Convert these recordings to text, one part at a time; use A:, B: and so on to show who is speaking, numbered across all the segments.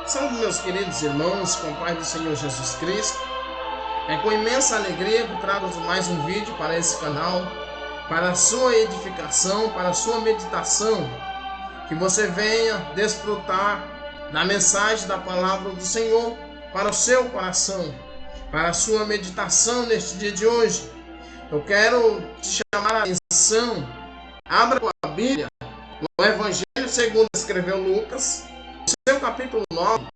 A: Salve, meus queridos irmãos, com a paz do Senhor Jesus Cristo. É com imensa alegria que trago mais um vídeo para esse canal, para a sua edificação, para a sua meditação, que você venha desfrutar da mensagem da palavra do Senhor para o seu coração, para a sua meditação neste dia de hoje. Eu quero te chamar a atenção, abra a Bíblia, no Evangelho segundo escreveu Lucas, seu capítulo 9,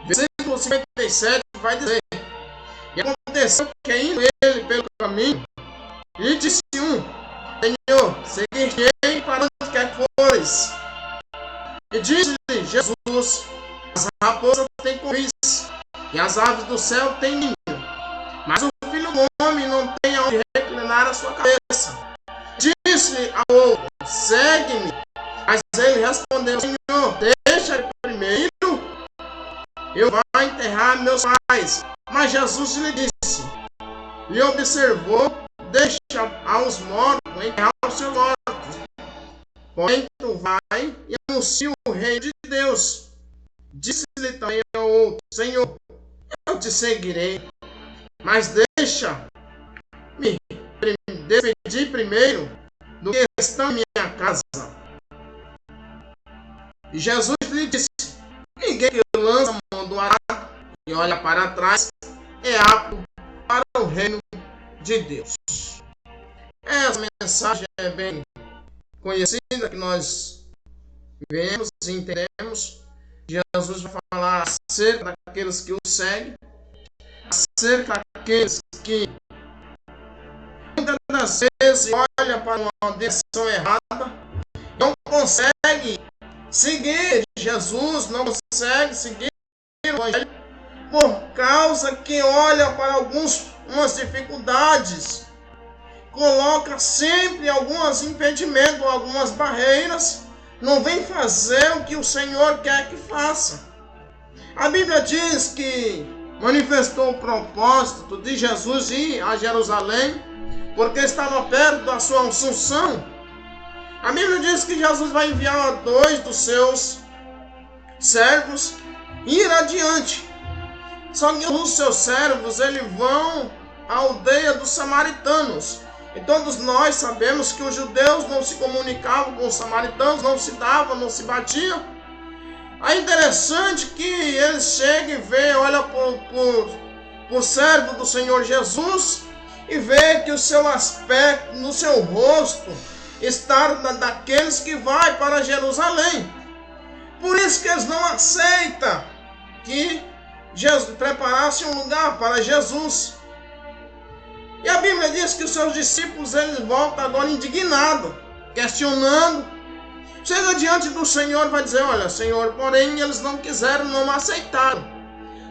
A: versículo 57, vai dizer: E aconteceu que indo ele pelo caminho, lhe disse Senhor, seguir-te-ei para onde quer que fores. E disse-lhe Jesus: As raposas têm covis, e as aves do céu têm ninho, mas o Filho do Homem não tem aonde reclinar a sua cabeça. Disse-lhe ao outro: Segue-me. Mas ele respondeu: Senhor, deixa primeiro eu vá enterrar meus pais. Mas Jesus lhe disse, lhe observou: Deixa aos mortos enterrar os seus mortos. Porém tu vai e anuncia o reino de Deus. Disse-lhe também ao outro: Senhor, eu te seguirei, mas deixa-me despedir primeiro do que está em minha casa. E Jesus lhe disse: Ninguém que lança a mão do arado e olha para trás é apto para o reino de Deus. Essa mensagem é bem conhecida, que nós vemos e entendemos. Jesus vai falar acerca daqueles que o seguem, acerca daqueles que muitas das vezes olham para uma direção errada, não consegue seguir Jesus, não consegue seguir o Evangelho, por causa que olha para algumas dificuldades, coloca sempre alguns impedimentos, algumas barreiras, não vem fazer o que o Senhor quer que faça. A Bíblia diz que manifestou o propósito de Jesus ir a Jerusalém, porque estava perto da sua assunção. A Bíblia diz que Jesus vai enviar 2 dos seus servos ir adiante. Só que os seus servos, eles vão à aldeia dos samaritanos. E todos nós sabemos que os judeus não se comunicavam com os samaritanos, não se davam, não se batiam. É interessante que eles chegam e veem, olha por servo do Senhor Jesus e vê que o seu aspecto, no seu rosto, estar daqueles que vai para Jerusalém. Por isso que eles não aceitam que Jesus preparasse um lugar para Jesus. E a Bíblia diz que os seus discípulos, eles voltam agora indignados, questionando. Chega diante do Senhor e vai dizer: Olha, Senhor, porém eles não quiseram, não aceitaram.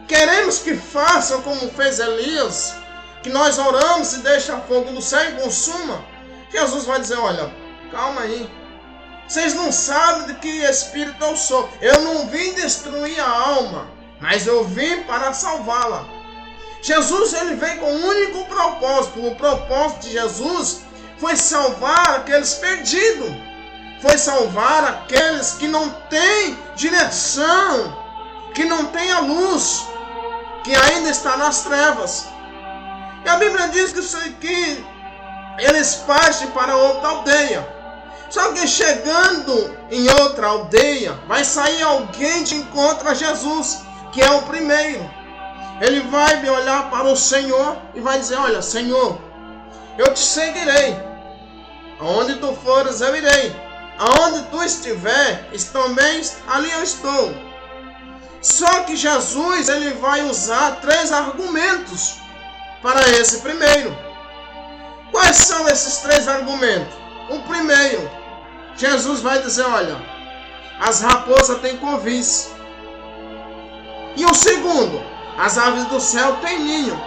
A: Queremos que façam como fez Elias, que nós oramos e deixa fogo do céu e consuma. Jesus vai dizer: Olha, calma aí. Vocês não sabem de que espírito eu sou. Eu não vim destruir a alma, mas eu vim para salvá-la. Jesus, ele veio com um único propósito. O propósito de Jesus foi salvar aqueles perdidos. Foi salvar aqueles que não têm direção, que não têm a luz, que ainda está nas trevas. E a Bíblia diz que eles partem para outra aldeia. Só que chegando em outra aldeia, vai sair alguém de encontro a Jesus, que é o primeiro. Ele vai olhar para o Senhor e vai dizer: Olha, Senhor, eu te seguirei. Aonde tu fores, eu irei. Aonde tu estiver, também ali eu estou. Só que Jesus, ele vai usar 3 argumentos para esse primeiro. Quais são esses 3 argumentos? O primeiro, Jesus vai dizer: Olha, as raposas têm covis. E o segundo, as aves do céu têm ninho.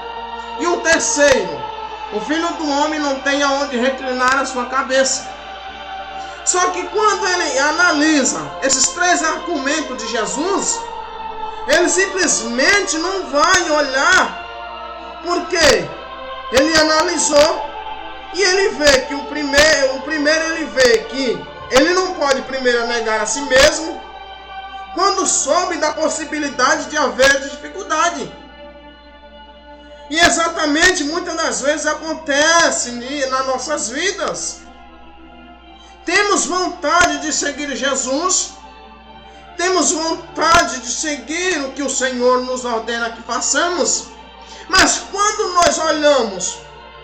A: E o terceiro, o Filho do Homem não tem aonde reclinar a sua cabeça. Só que quando ele analisa esses 3 argumentos de Jesus, ele simplesmente não vai olhar, porque ele analisou e ele vê que o primeiro ele vê que ele não pode primeiro negar a si mesmo, quando soube da possibilidade de haver dificuldade. E exatamente muitas das vezes acontece nas nossas vidas. Temos vontade de seguir Jesus, temos vontade de seguir o que o Senhor nos ordena que façamos, mas quando nós olhamos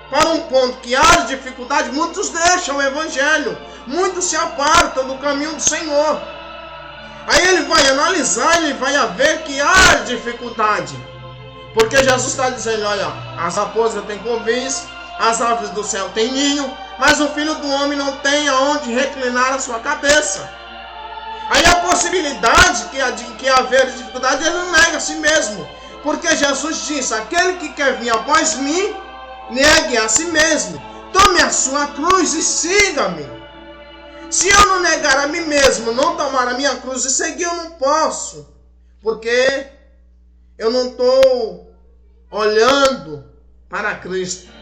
A: para um ponto que há dificuldade, muitos deixam o Evangelho, muitos se apartam do caminho do Senhor. Aí ele vai analisar, ele vai ver que há dificuldade, porque Jesus está dizendo, olha, as raposas têm covis, as aves do céu têm ninho, mas o Filho do Homem não tem aonde reclinar a sua cabeça. Aí a possibilidade que haver dificuldade, ele nega a si mesmo, porque Jesus disse, aquele que quer vir após mim, negue a si mesmo, tome a sua cruz e siga-me. Se eu não negar a mim mesmo, não tomar a minha cruz e seguir, eu não posso, porque eu não estou olhando para Cristo.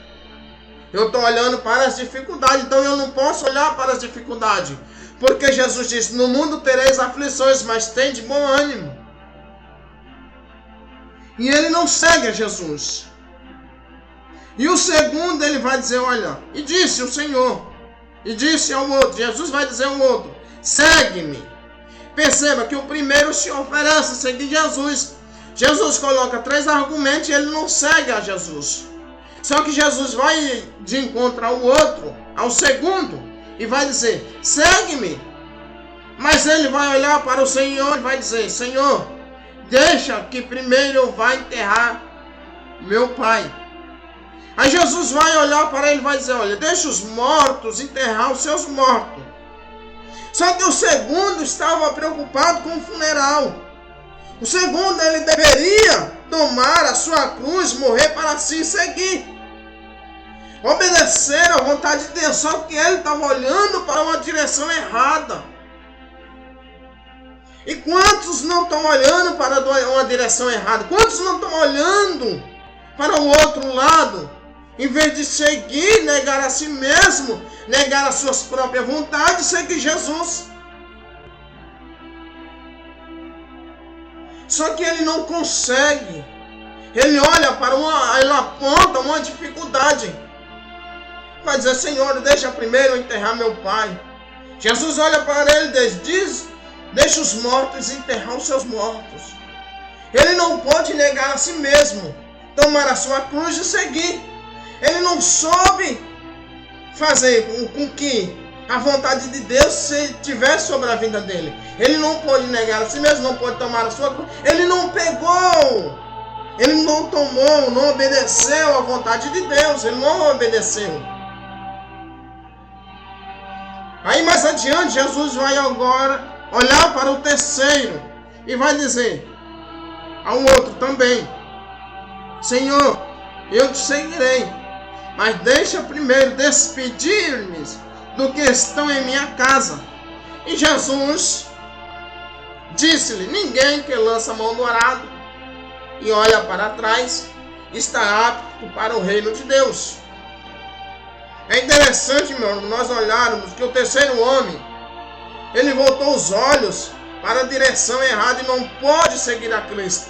A: Eu estou olhando para as dificuldades, então eu não posso olhar para as dificuldades. Porque Jesus disse, no mundo tereis aflições, mas tende bom ânimo. E ele não segue a Jesus. E o segundo, ele vai dizer, olha, e disse o Senhor, e disse ao outro, Jesus vai dizer ao outro, segue-me. Perceba que o primeiro se oferece a seguir Jesus. Jesus coloca 3 argumentos e ele não segue a Jesus. Só que Jesus vai de encontro ao outro, ao segundo, e vai dizer, segue-me. Mas ele vai olhar para o Senhor e vai dizer, Senhor, deixa que primeiro eu vá enterrar meu pai. Aí Jesus vai olhar para ele e vai dizer, olha, deixa os mortos enterrar os seus mortos. Só que o segundo estava preocupado com o funeral. O segundo, ele deveria tomar a sua cruz, morrer para si seguir. Obedecer à vontade de Deus, só que ele estava olhando para uma direção errada. E quantos não estão olhando para uma direção errada? Quantos não estão olhando para o outro lado? Em vez de seguir, negar a si mesmo, negar as suas próprias vontades, seguir Jesus. Só que ele não consegue. Ele olha para ele aponta uma dificuldade. Vai dizer, Senhor, deixa primeiro eu enterrar meu pai. Jesus olha para ele e diz, deixa os mortos enterrar os seus mortos. Ele não pode negar a si mesmo, tomar a sua cruz e seguir. Ele não soube fazer com que a vontade de Deus estivesse sobre a vida dele. Ele não pode negar a si mesmo, não pode tomar a sua cruz. Ele não pegou, ele não tomou, não obedeceu à vontade de Deus. Ele não obedeceu. Aí mais adiante, Jesus vai agora olhar para o terceiro e vai dizer ao outro também, Senhor, eu te seguirei, mas deixa primeiro despedir-me do que estão em minha casa. E Jesus disse-lhe, ninguém que lança a mão no arado e olha para trás está apto para o reino de Deus. É interessante, meu irmão, nós olharmos que o terceiro homem, ele voltou os olhos para a direção errada e não pode seguir a Cristo.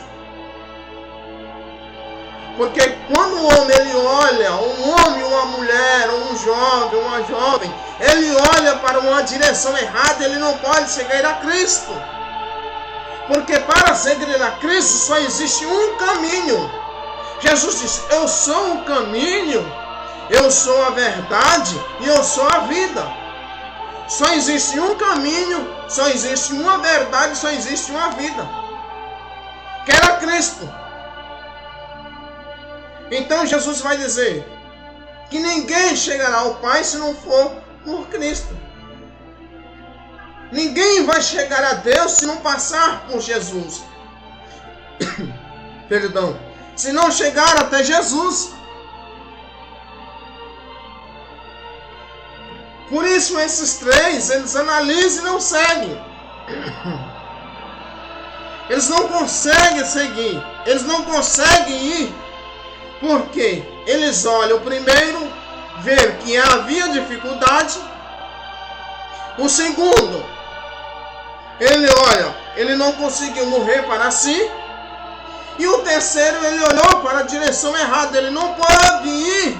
A: Porque quando o homem, ele olha, um homem, uma mulher, um jovem, uma jovem, ele olha para uma direção errada, ele não pode seguir a Cristo. Porque para seguir a Cristo só existe um caminho. Jesus disse, eu sou o caminho, eu sou a verdade e eu sou a vida. Só existe um caminho, só existe uma verdade, só existe uma vida, que era Cristo. Então Jesus vai dizer que ninguém chegará ao Pai se não for por Cristo. Ninguém vai chegar a Deus se não passar por Jesus. Perdão. Se não chegar até Jesus. Por isso esses três, eles analisam e não seguem. Eles não conseguem seguir. Eles não conseguem ir. Porque eles olham primeiro, ver que havia dificuldade. O segundo, ele não conseguiu morrer para si. E o terceiro, ele olhou para a direção errada. Ele não pode ir.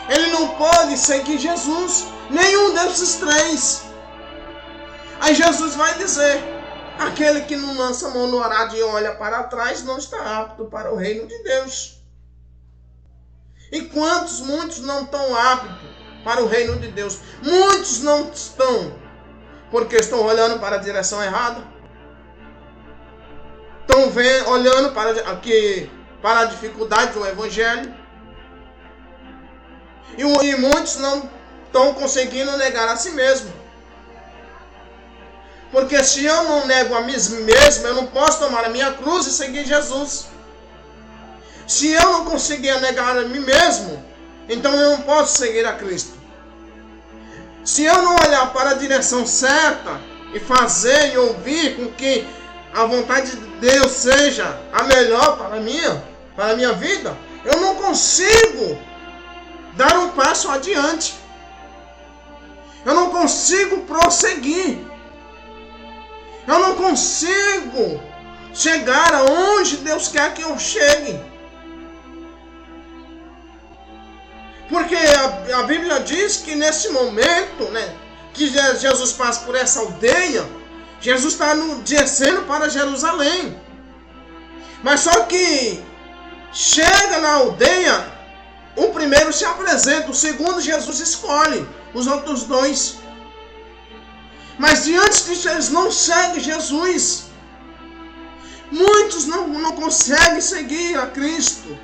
A: Ele não pode seguir Jesus. Nenhum desses três. Aí Jesus vai dizer: aquele que não lança a mão no arado e olha para trás não está apto para o reino de Deus. E muitos não estão aptos para o reino de Deus? Muitos não estão, porque estão olhando para a direção errada. Estão olhando para a dificuldade do evangelho. E muitos não estão conseguindo negar a si mesmo. Porque se eu não nego a mim mesmo, eu não posso tomar a minha cruz e seguir Jesus. Se eu não conseguir negar a mim mesmo, então eu não posso seguir a Cristo. Se eu não olhar para a direção certa e fazer e ouvir com que a vontade de Deus seja a melhor para a minha vida, eu não consigo dar um passo adiante. Eu não consigo prosseguir. Eu não consigo chegar aonde Deus quer que eu chegue. Porque a Bíblia diz que nesse momento, que Jesus passa por essa aldeia, Jesus está descendo para Jerusalém. Mas só que chega na aldeia, o primeiro se apresenta, o segundo Jesus escolhe, os outros dois. Mas diante disso eles não seguem Jesus. Muitos não conseguem seguir a Cristo.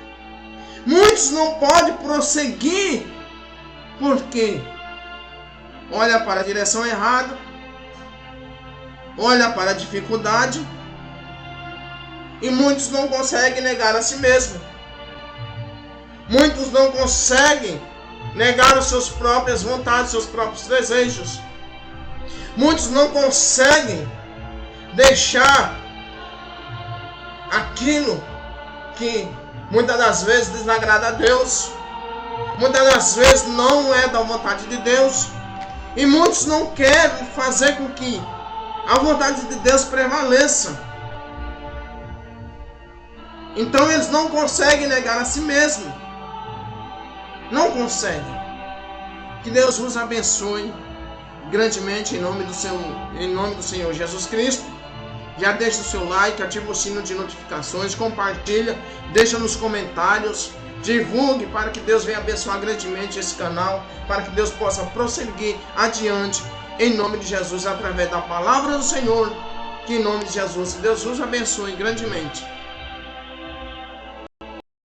A: Muitos não podem prosseguir. Por quê? Olha para a direção errada. Olha para a dificuldade. E muitos não conseguem negar a si mesmo. Muitos não conseguem negar as suas próprias vontades, seus próprios desejos. Muitos não conseguem deixar aquilo que muitas das vezes desagrada a Deus. Muitas das vezes não é da vontade de Deus. E muitos não querem fazer com que a vontade de Deus prevaleça. Então eles não conseguem negar a si mesmo. Não conseguem. Que Deus vos abençoe grandemente em nome do Senhor Jesus Cristo. Já deixa o seu like, ativa o sino de notificações, compartilha, deixa nos comentários, divulgue para que Deus venha abençoar grandemente esse canal, para que Deus possa prosseguir adiante em nome de Jesus, através da palavra do Senhor, que em nome de Jesus, Deus vos abençoe grandemente.